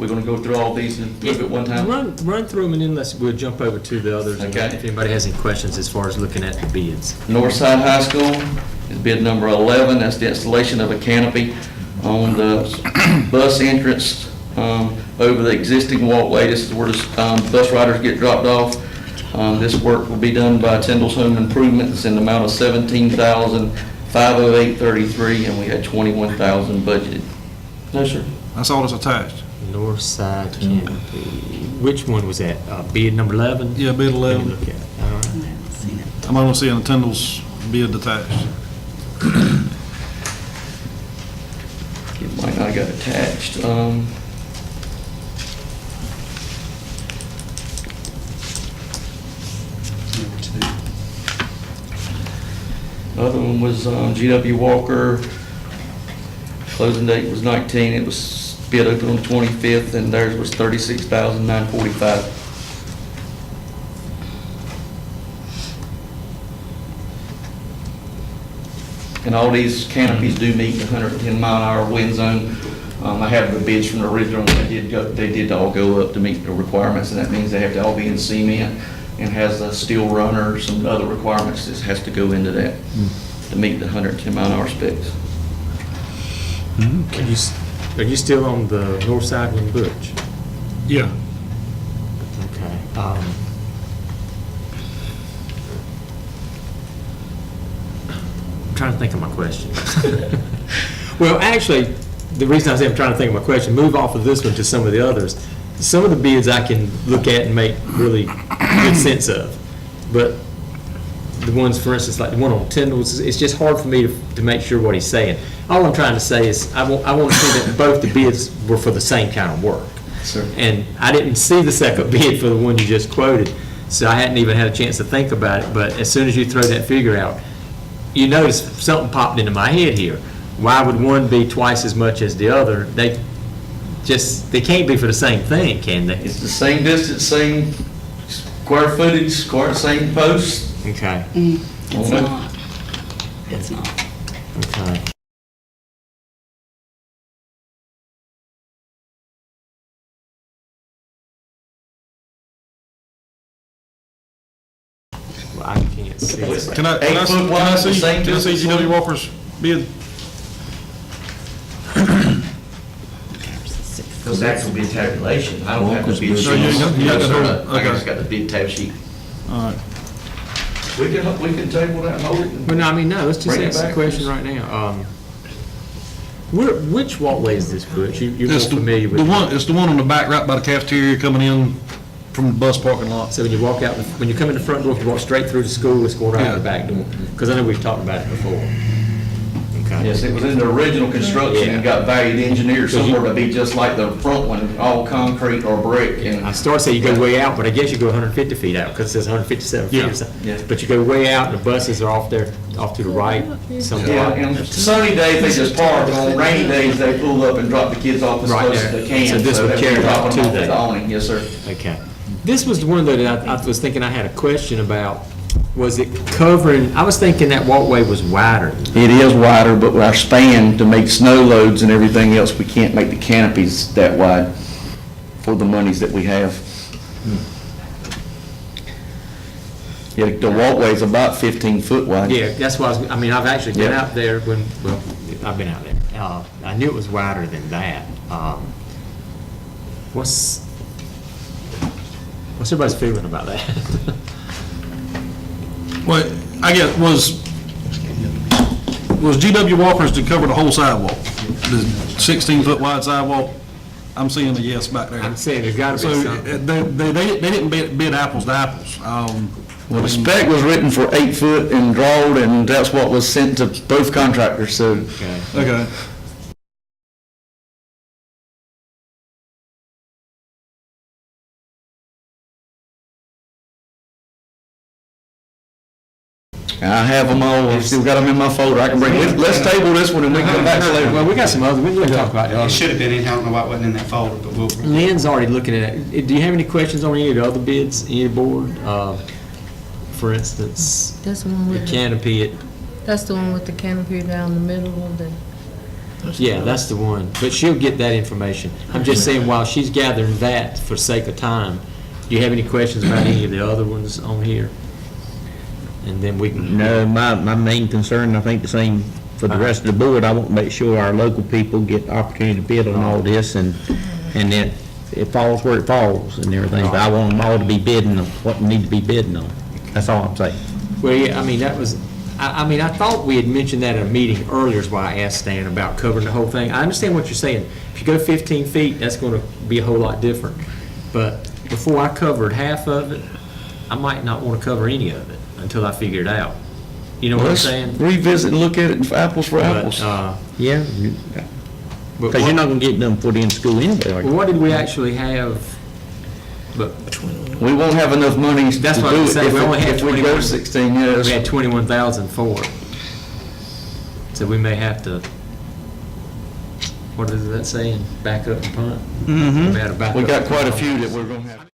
we're gonna go through all these and look at one time? Run through them and then we'll jump over to the others. And Okay. if anybody has any questions as far as looking at the bids. Northside High School is bid number 11. That's the installation of a canopy on the bus entrance over the existing walkway. This is where the bus riders get dropped off. This work will be done by Tyndall's Home Improvements in the amount of $17,508.33, and we had $21,000 budgeted. No, sir. That's all that's attached. North side canopy. Which one was that? Bid number 11? Yeah, bid Let me 11. look at it. All right. I'm only seeing the Tyndall's bid attached. It might not have got attached. Other one was GW Walker. Closing date was 19. It was bid open on the 25th, and theirs was $36,945. And all these canopies do meet the 110-mile-an-hour wind zone. I have the bids from the original. They did all go up to meet the requirements, and that means they have to all be in cement and has a steel runner, some other requirements that has to go into that to meet the 110-mile-an-hour specs. Are you still on the north side with Butch? Yeah. Okay. I'm trying to think of my question. Well, actually, the reason I say I'm trying to think of my question, move off of this one to some of the others. Some of the bids I can look at and make really good sense of, but the ones, for instance, like the one on Tyndall's, it's just hard for me to make sure what he's saying. All I'm trying to say is I want to see that both the bids were for the same kind of work. Sir. And I didn't see the second bid for the one you just quoted, so I hadn't even had a chance to think about it, but as soon as you throw that figure out, you notice something popped into my head here. Why would one be twice as much as the other? They can't be for the same thing, can they? It's the same distance, same square footage, same posts. Okay, It's not. It's not. okay. Well, I can't see it. Can I 8 foot wide, the same can I see distance. GW Walker's bid? Because that's will be a tabulation. I don't have the bid sheet. No, you got the whole- I just okay. got the bid tab sheet. All right. We can table that and hold it. and- Well, no, I mean, no, let's just Bring it ask the back. question right now. Which walkway is this, Butch? You're more It's familiar with the it. one. It's the one on the back, right by the cafeteria, coming in from the bus parking lot. So when you walk out, when you come in the front door, if you walk straight through the school, it's going right out the Yeah. back door. Because I know we've talked about it before. Okay. Yes, it was in the original construction and got valued engineered somewhere to be just like the front one, all concrete or brick. And I started to say you go way out, but I guess you go 150 feet out because it says 157 feet Yeah. or something. Yeah. But you go way out and the buses are off there, off to the right. Some yeah, and sunny days they just park. On rainy days they pull up and drop the kids off as Right close as there. they can. So this would they carry can drop out them to off at that. the awning. Yes, sir. Okay. This was the one that I was thinking I had a question about. Was it covering, I was thinking that walkway was wider. It is wider, but our span to make snow loads and everything else, we can't make the canopies that wide for the monies that we have. Yeah, the walkway's about 15 foot wide. Yeah, that's why I mean, I've actually been Yeah. out there when, well, I've been out there. I knew it was wider than that. What's everybody's feeling about that? Well, I guess, was GW Walker's to cover the whole sidewalk? The 16-foot wide sidewalk? I'm seeing a yes back there. I'm saying there's gotta So be something. they didn't bid apples to apples. Well, the spec was written for 8 foot and drawed, and that's what was sent to both contractors, so. Okay. Okay. I have them all, I've still got them in my folder, I can bring, let's table this one and we can come back to later. Well, we got some other, we can talk about It that. should have been in, I don't know why it wasn't in that folder, but we'll. Lynn's already looking at it. Do you have any questions on any of the other bids, any board? For instance, That's the one the with, canopy at that's the one with the canopy down the middle of the, Yeah, that's the one, but she'll get that information. I'm just saying, while she's gathering that for sake of time, do you have any questions about any of the other ones on here? And then we can. No, my main concern, I think the same for the rest of the board, I want to make sure our local people get the opportunity to bid on all this, and then it falls where it falls and everything, but I want them all to be bidding on what they need to be bidding on. That's all I'm saying. Well, yeah, I mean, that was, I mean, I thought we had mentioned that in a meeting earlier, is why I asked Stan about covering the whole thing. I understand what you're saying. If you go 15 feet, that's going to be a whole lot different. But before I covered half of it, I might not want to cover any of it until I figure it out. You know what I'm Let's saying? revisit and look at it apples for But, apples. Yeah, but because you're not going to get them put in school anyway, are you? what did we actually have? But We won't have enough money to do it That's what I'm saying. We only had if we go 21. 16 years. we had 21,000 for it. So we may have to, what is that saying? Back up and punt? Mm-hmm. We had to back We up got and quite a punt. few that we're gonna have.